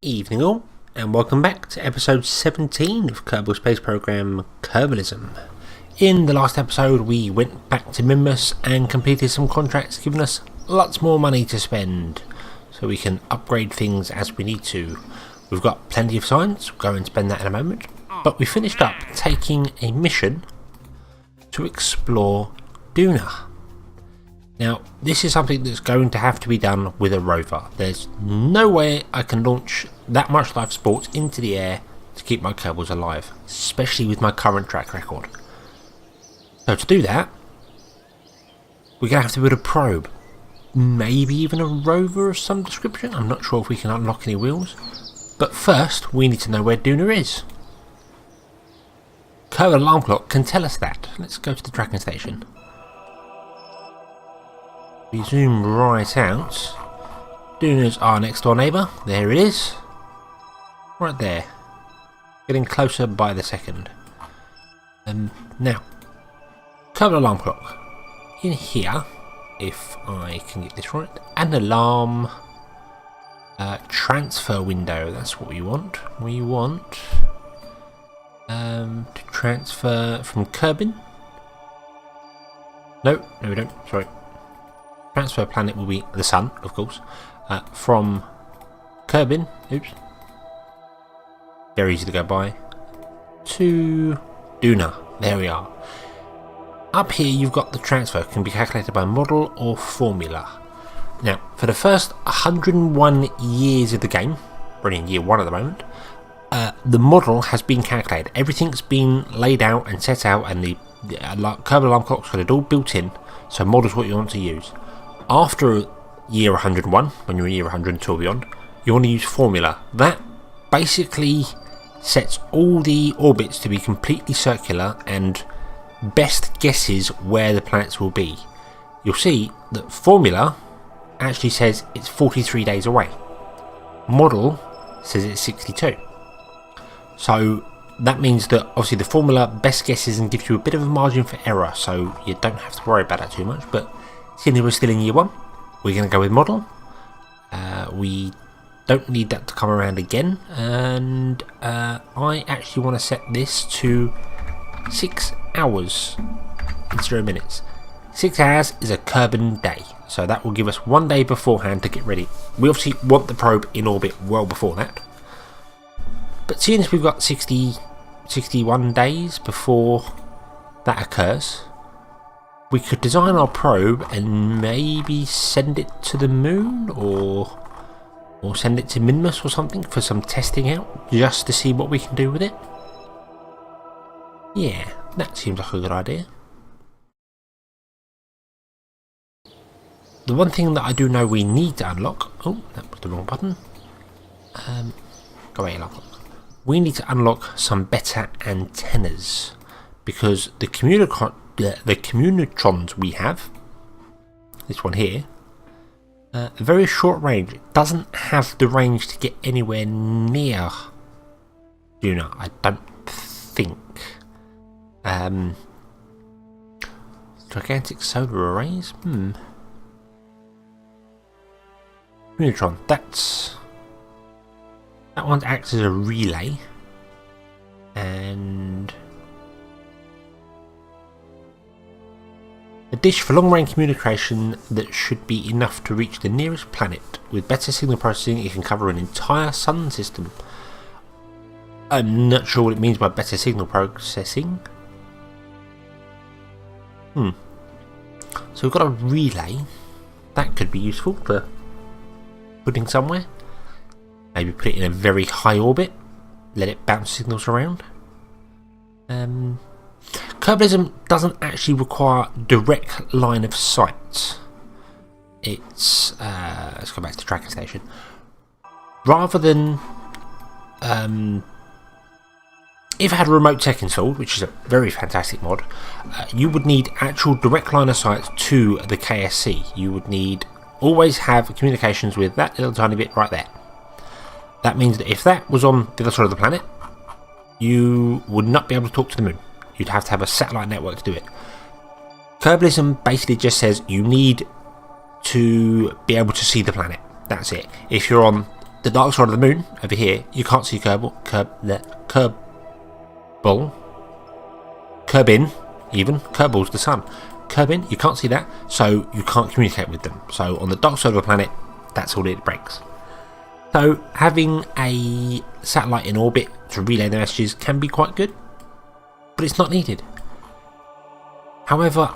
Evening all, and welcome back to episode 17 of Kerbal Space Program Kerbalism. In the last episode we went back to Minmus and completed some contracts giving us lots more money to spend, so we can upgrade things as we need to. We've got plenty of science, we'll go and spend that in a moment, but we finished up taking a mission to explore Duna. Now, this is something that's going to have to be done with a rover. There's no way I can launch that much life support into the air to keep my Kerbals alive, especially with my current track record. So to do that, we're going to have to build a probe. Maybe even a rover of some description. I'm not sure if we can unlock any wheels. But first, we need to know where Duna is. Kerbal alarm clock can tell us that. Let's go to the tracking station. We zoom right out. Duna's our next door neighbour. There it is. Right there. Getting closer by the second. Now, Kerbal alarm clock. In here, if I can get this right, an alarm transfer window. That's what we want. We want to transfer from Kerbin. No, we don't. Sorry. Transfer planet will be the sun, of course, from Kerbin, oops, very easy to go by, to Duna. There we are. Up here you've got the transfer, can be calculated by model or formula. Now, for the first 101 years of the game, we're in year 1 at the moment, the model has been calculated. Everything's been laid out and set out, and the Kerbal alarm clock's got it all built in, so model's what you want to use. After year 101, when you're in year 102 or beyond, you want to use formula. That basically sets all the orbits to be completely circular and best guesses where the planets will be. You'll see that formula actually says it's 43 days away. Model says it's 62. So that means that obviously the formula best guesses and gives you a bit of a margin for error, so you don't have to worry about that too much. But seeing we're still in year 1, we're going to go with model. We don't need that to come around again, and I actually want to set this to 6 hours and 0 minutes. 6 hours is a Kerbin day, so that will give us 1 day beforehand to get ready. We obviously want the probe in orbit well before that, but seeing as we've got 61 days before that occurs, we could design our probe and maybe send it to the moon, or send it to Minmus or something for some testing out, just to see what we can do with it. Yeah, that seems like a good idea. The one thing that I do know we need to unlock... Oh, that was the wrong button. Go away, unlock. We need to unlock some better antennas, because the communitrons we have, this one here, very short range. It doesn't have the range to get anywhere near Duna, I don't think. Gigantic solar arrays? Communitron, that one acts as a relay, and a dish for long-range communication that should be enough to reach the nearest planet. With better signal processing, it can cover an entire sun system. I'm not sure what it means by better signal processing. So we've got a relay. That could be useful for putting somewhere. Maybe put it in a very high orbit. Let it bounce signals around. Kerbalism doesn't actually require direct line of sight. It's let's go back to the tracking station. Rather than if I had RemoteTech installed, which is a very fantastic mod, you would need actual direct line of sight to the KSC. You would need always have communications with that little tiny bit right there. That means that if that was on the other side of the planet, you would not be able to talk to the moon. You'd have to have a satellite network to do it. Kerbalism basically just says you need to be able to see the planet. That's it. If you're on the dark side of the moon over here, you can't see Kerbal, Kerbin, even. Kerbal's the sun. Kerbin, you can't see that, so you can't communicate with them. So on the dark side of the planet, that's all it breaks. So having a satellite in orbit to relay the messages can be quite good, but it's not needed. However,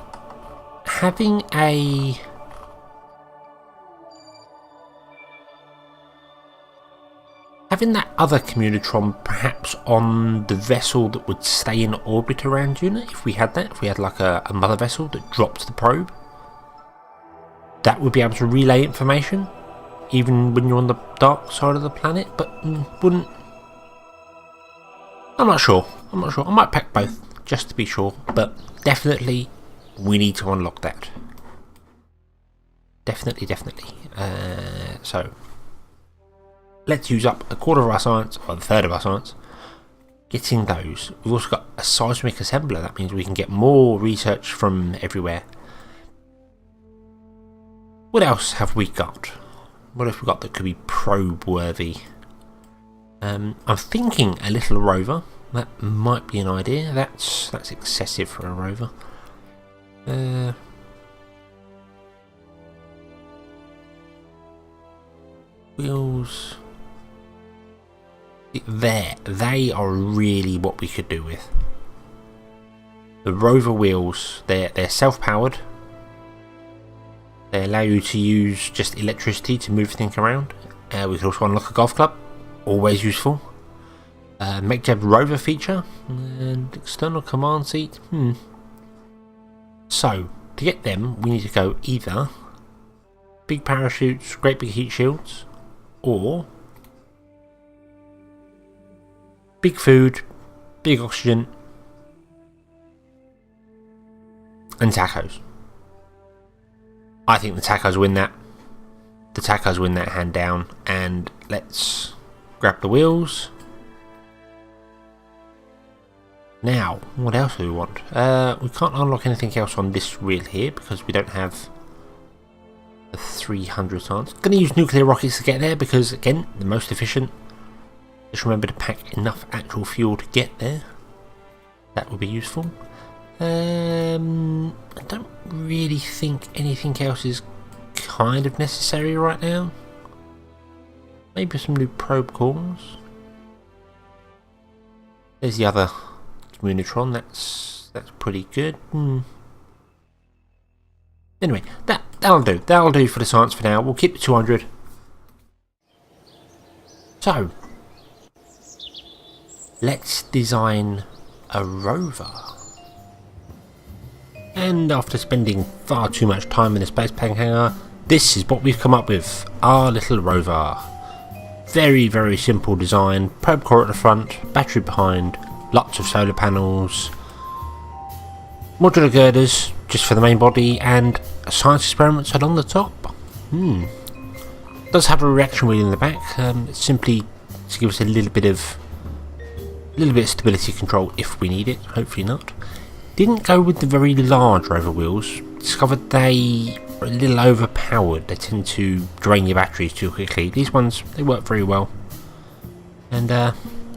having that other communitron perhaps on the vessel that would stay in orbit around Duna, if we had like a mother vessel that dropped the probe, that would be able to relay information even when you're on the dark side of the planet, but wouldn't. I'm not sure. I might pack both just to be sure, but definitely we need to unlock that. Definitely. So let's use up a quarter of our science, or a third of our science, getting those. We've also got a seismic assembler. That means we can get more research from everywhere. What else have we got? What have we got that could be probe worthy? I'm thinking a little rover. That might be an idea. That's excessive for a rover. Wheels. There, they are really what we could do with. The rover wheels, they're self-powered. They allow you to use just electricity to move things around. We could also unlock a golf club, always useful. Make jab rover feature and external command seat. So to get them, we need to go either big parachutes, great big heat shields, or big food, big oxygen, and tacos. I think the tacos win that. The tacos win that hand down. And let's grab the wheels. Now, what else do we want? We can't unlock anything else on this wheel here because we don't have the 300 times. Going to use nuclear rockets to get there because, again, the most efficient. Just remember to pack enough actual fuel to get there. That would be useful. I don't really think anything else is kind of necessary right now. Maybe some new probe cores. There's the other communitron. That's pretty good. Anyway, that'll do. That'll do for the science for now. We'll keep it 200. So let's design a rover. And after spending far too much time in the space plane hangar, this is what we've come up with. Our little rover. Very, very simple design. Probe core at the front, battery behind, lots of solar panels, modular girders just for the main body, and science experiments along the top. Does have a reaction wheel in the back. It's simply to give us a little bit of stability control if we need it. Hopefully not. Didn't go with the very large rover wheels. Discovered they are a little overpowered. They tend to drain your batteries too quickly. These ones, they work very well. And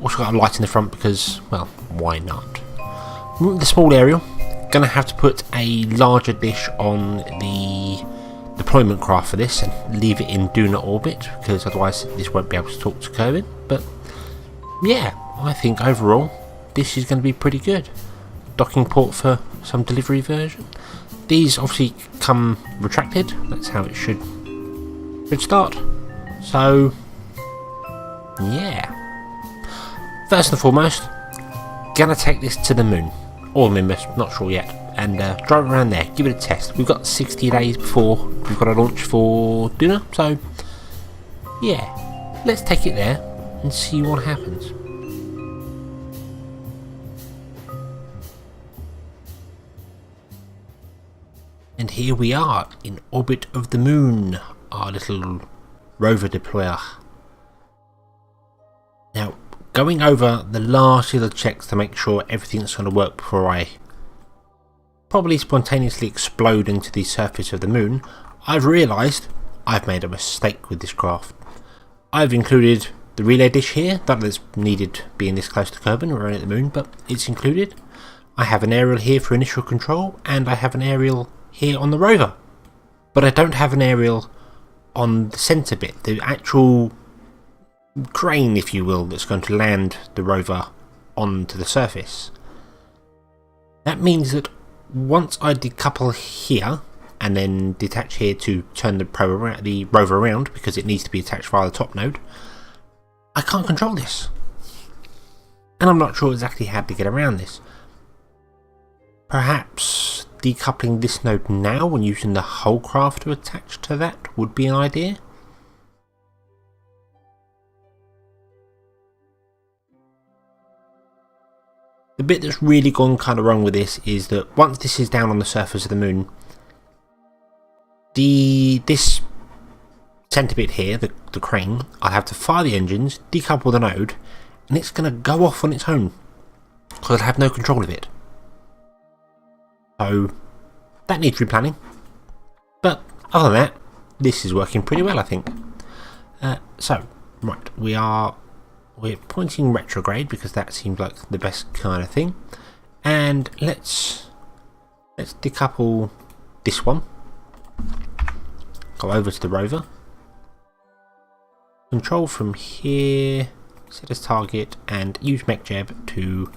also got a light in the front because, well, why not? The small aerial. Gonna have to put a larger dish on the deployment craft for this and leave it in Duna orbit because otherwise this won't be able to talk to Kerbin. But yeah, I think overall this is going to be pretty good. Docking port for some delivery version. These obviously come retracted. That's how it should start. So yeah, first and foremost, gonna take this to the moon or Minmus, not sure yet, and drive around there, give it a test. We've got 60 days before we've got a launch for Duna, so yeah, let's take it there and see what happens. And here we are in orbit of the moon, our little rover deployer. Now, going over the last little checks to make sure everything's going to work before I probably spontaneously explode into the surface of the moon, I've realised I've made a mistake with this craft. I've included the relay dish here. Not that it's needed being this close to Kerbal, we're only at the moon, but it's included. I have an aerial here for initial control, and I have an aerial here on the rover. But I don't have an aerial on the centre bit, the actual crane, if you will, that's going to land the rover onto the surface. That means that once I decouple here, and then detach here to turn the rover around, because it needs to be attached via the top node, I can't control this. And I'm not sure exactly how to get around this. Perhaps decoupling this node now and using the whole craft to attach to that would be an idea. The bit that's really gone kind of wrong with this is that once this is down on the surface of the moon, this centre bit here, the crane, I'll have to fire the engines, decouple the node, and it's going to go off on its own because I'll have no control of it. So that needs replanning. But other than that, this is working pretty well, I think. So right, we're pointing retrograde because that seems like the best kind of thing, and let's decouple this one. Go over to the rover. Control from here, set as target, and use MechJeb to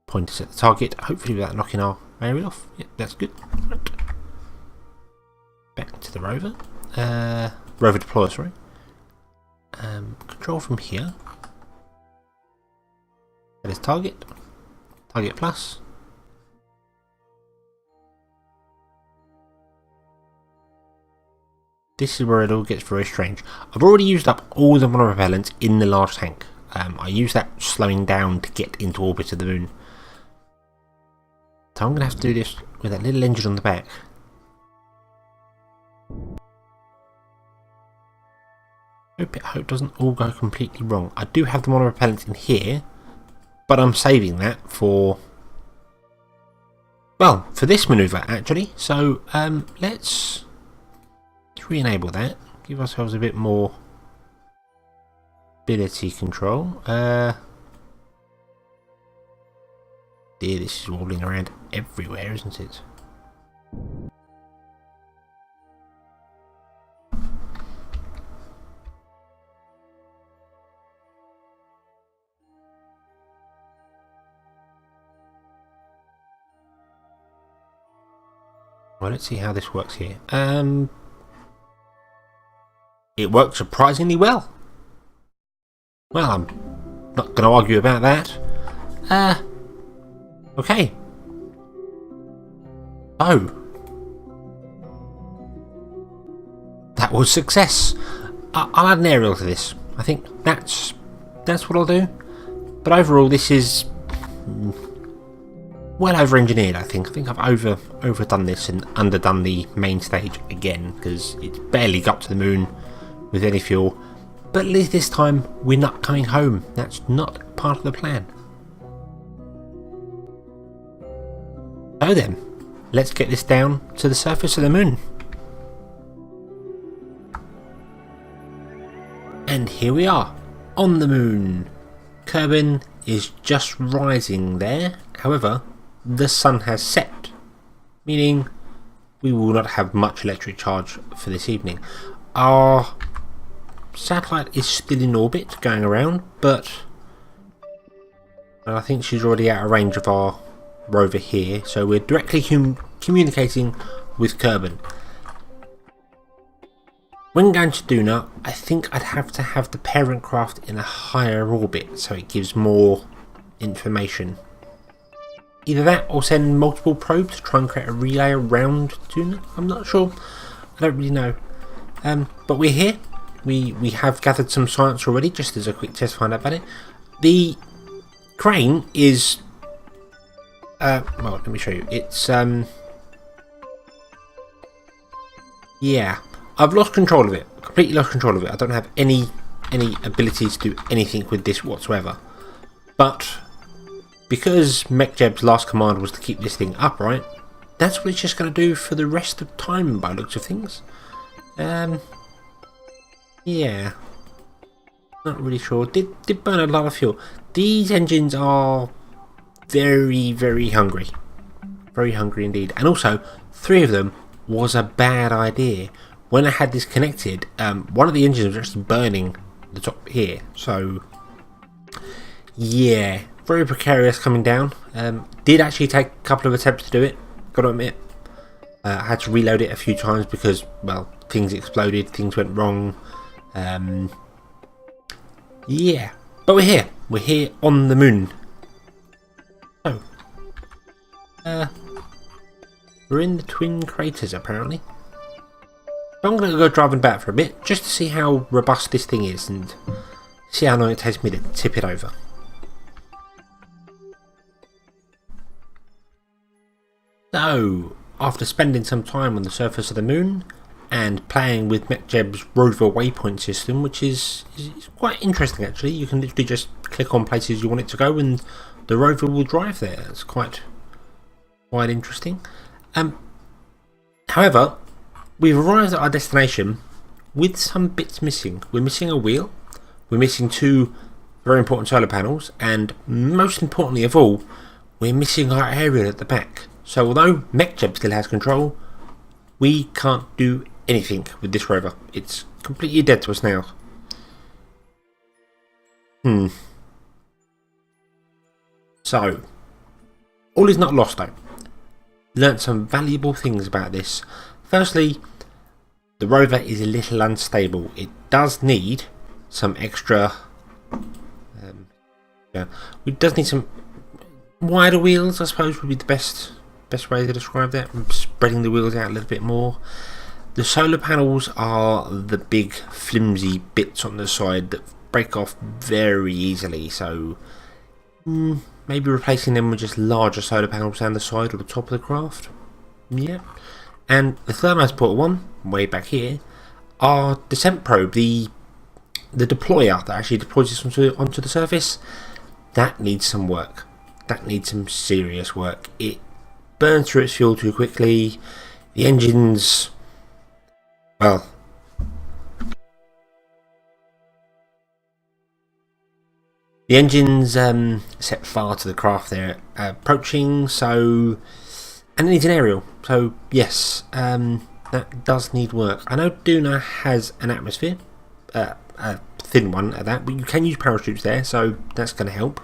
point us at the target, hopefully without knocking our aerial off. Yep, that's good. Right. Back to the rover. Rover deployer, sorry. Control from here. Set as target. Target plus. This is where it all gets very strange. I've already used up all the monopropellants in the large tank. I use that slowing down to get into orbit of the moon. So I'm going to have to do this with that little engine on the back. Hope it doesn't all go completely wrong. I do have the monopropellants in here, but I'm saving that for, well, for this manoeuvre actually. So let's re-enable that. Give ourselves a bit more ability control. Dear, this is wobbling around everywhere, isn't it? Well, let's see how this works here. It works surprisingly well. Well, I'm not going to argue about that. Okay. Oh. That was success. I'll add an aerial to this. I think that's what I'll do. But overall, this is well over-engineered, I think. I think I've overdone this and underdone the main stage again, because it's barely got to the moon with any fuel. But at least this time, we're not coming home. That's not part of the plan. So then, let's get this down to the surface of the moon. And here we are, on the moon. Kerbal is just rising there. However, the sun has set, meaning we will not have much electric charge for this evening. Our satellite is still in orbit, going around, but I think she's already out of range of our rover here, so we're directly communicating with Kerbal. When going to Duna, I think I'd have to have the parent craft in a higher orbit so it gives more information. Either that or send multiple probes to try and create a relay around Duna. I'm not sure. I don't really know. But we're here. We have gathered some science already, just as a quick test to find out about it. The crane is well, let me show you. It's yeah, I've lost control of it. Completely lost control of it. I don't have any ability to do anything with this whatsoever. But because MechJeb's last command was to keep this thing upright, that's what it's just going to do for the rest of time by the looks of things. Yeah. Not really sure. Did burn a lot of fuel. These engines are very, very hungry. Very hungry indeed. And also, 3 of them was a bad idea. When I had this connected, one of the engines was actually burning the top here. So, yeah, very precarious coming down. Did actually take a couple of attempts to do it, gotta admit. I had to reload it a few times because, well, things exploded, things went wrong. Yeah, but we're here. We're here on the moon. So, we're in the twin craters apparently. I'm going to go driving back for a bit just to see how robust this thing is and see how long it takes me to tip it over. So, after spending some time on the surface of the moon and playing with MechJeb's Rover waypoint system, which is quite interesting actually. You can literally just click on places you want it to go and the rover will drive there. It's quite interesting. However, we've arrived at our destination with some bits missing. We're missing a wheel, we're missing 2 very important solar panels, and most importantly of all, we're missing our aerial at the back. So although MechJeb still has control, we can't do anything with this rover. It's completely dead to us now. So, all is not lost though. Learnt some valuable things about this. Firstly, the rover is a little unstable. It does need some extra... it does need some wider wheels, I suppose would be the best way to describe that. Spreading the wheels out a little bit more. The solar panels are the big flimsy bits on the side that break off very easily, so maybe replacing them with just larger solar panels down the side or the top of the craft. Yeah. And the third most important one, way back here, our descent probe, the deployer that actually deploys this onto the surface. That needs some work. That needs some serious work. It burns through its fuel too quickly. The engines, well, the engine's set far to the craft they're approaching, so, and it needs an aerial. So yes, that does need work. I know Duna has an atmosphere, a thin one at that, but you can use parachutes there, so that's going to help.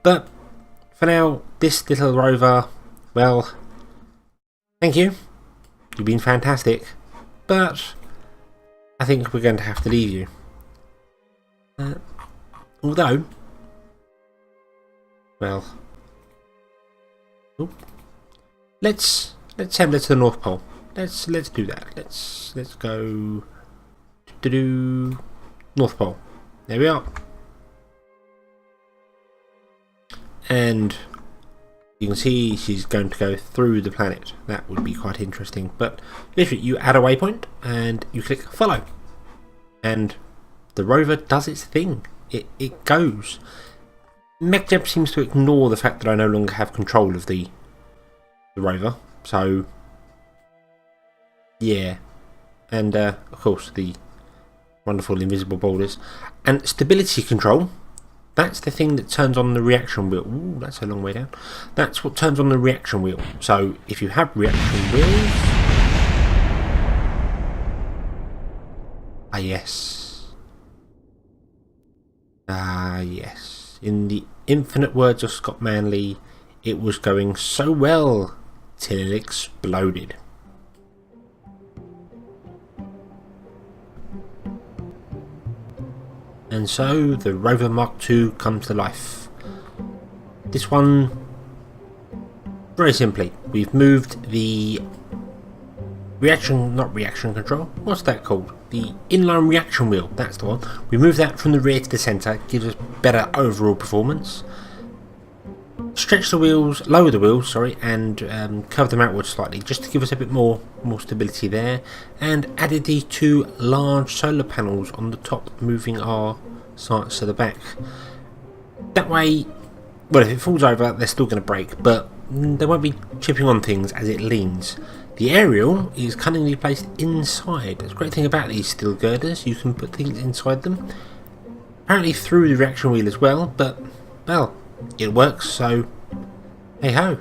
But for now, this little rover, well, thank you. You've been fantastic, but I think we're going to have to leave you. Although, well, let's head to the North Pole. Let's do that. Let's go to North Pole. There we are. And you can see she's going to go through the planet. That would be quite interesting. But literally, you add a waypoint and you click follow, and the rover does its thing. It goes. MechJeb seems to ignore the fact that I no longer have control of the rover. So yeah, and of course the wonderful invisible borders and stability control. That's the thing that turns on the reaction wheel. Ooh, that's a long way down. That's what turns on the reaction wheel. So if you have reaction wheels, yes. Yes. In the infinite words of Scott Manley, it was going so well till it exploded. And so the Rover Mark II comes to life. This one, very simply, we've moved the not reaction control, what's that called? The inline reaction wheel, that's the one. We move that from the rear to the centre, gives us better overall performance. Stretch the wheels, lower the wheels, sorry, and curve them outwards slightly, just to give us a bit more stability there. And added the 2 large solar panels on the top, moving our sights to the back. That way, well, if it falls over, they're still going to break, but they won't be chipping on things as it leans. The aerial is cunningly placed inside. The great thing about these steel girders, you can put things inside them. Apparently through the reaction wheel as well, but, well, it works, so hey ho.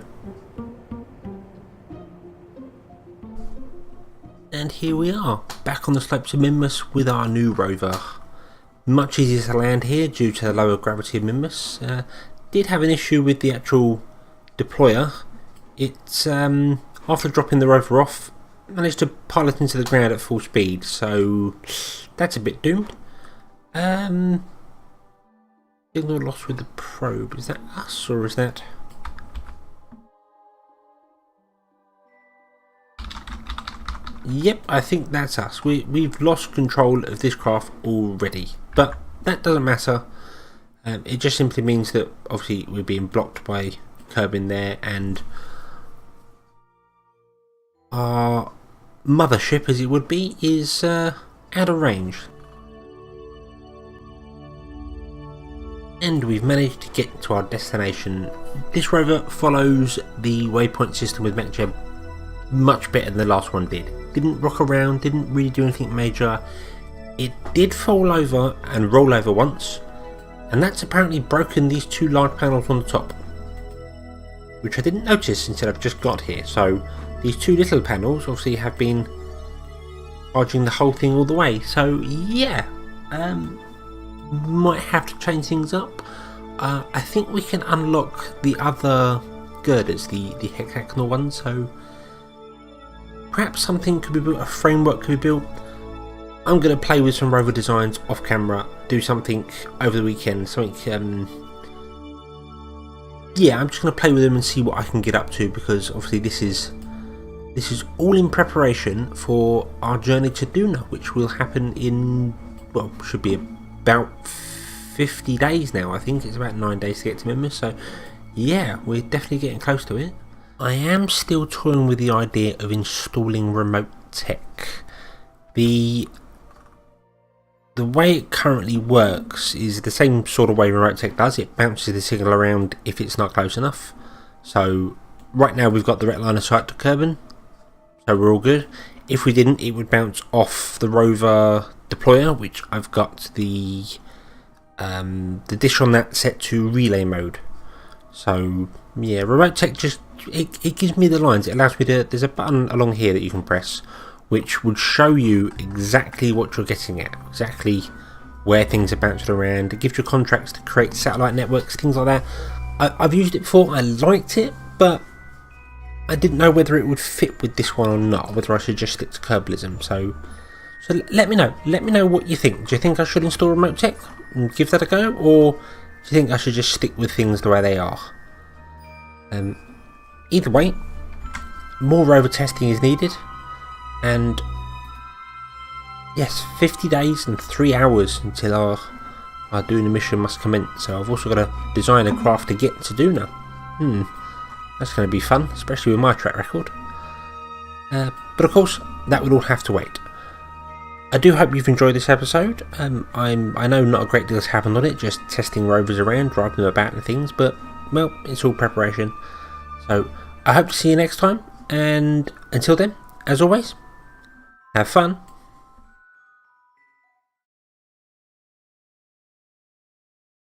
And here we are, back on the slopes of Minmus with our new rover. Much easier to land here due to the lower gravity of Minmus. Did have an issue with the actual deployer. It's, after dropping the rover off, managed to pilot into the ground at full speed, so that's a bit doomed. Signal lost with the probe. Is that us or is that... Yep, I think that's us. We've lost control of this craft already, but that doesn't matter. It just simply means that obviously we're being blocked by Kerbal there, and our mothership, as it would be, is out of range. And we've managed to get to our destination. This rover follows the waypoint system with MechJeb much better than the last one did. Didn't rock around, didn't really do anything major. It did fall over and roll over once, and that's apparently broken these two large panels on the top, which I didn't notice until I've just got here. So these two little panels obviously have been charging the whole thing all the way. So yeah, might have to change things up. I think we can unlock the other girders, the hexagonal ones, so perhaps something could be built, a framework could be built. I'm going to play with some rover designs off camera, do something over the weekend, something, yeah, I'm just going to play with them and see what I can get up to, because obviously this is all in preparation for our journey to Duna, which will happen in, well, should be about 50 days now. I think it's about 9 days to get to Minmus, so yeah, we're definitely getting close to it. I am still toying with the idea of installing RemoteTech. The way it currently works is the same sort of way RemoteTech does. It bounces the signal around if it's not close enough. So right now we've got direct line of sight to Kerbal, so we're all good. If we didn't, it would bounce off the rover deployer, which I've got the dish on that set to relay mode. So yeah, RemoteTech just it gives me the lines. It allows me to, there's a button along here that you can press which would show you exactly what you're getting at, exactly where things are bouncing around. It gives you contracts to create satellite networks, things like that. I've used it before, I liked it, but I didn't know whether it would fit with this one or not, whether I should just stick to Kerbalism. So let me know what you think. Do you think I should install RemoteTech and give that a go, or do you think I should just stick with things the way they are? Either way, more rover testing is needed, and yes, 50 days and 3 hours until our Duna mission must commence. So I've also got to design a craft to get to Duna. That's going to be fun, especially with my track record. But of course, that would all have to wait. I do hope you've enjoyed this episode. I know not a great deal has happened on it, just testing rovers around, driving them about and things, but well, it's all preparation. So I hope to see you next time, and until then, as always, have fun.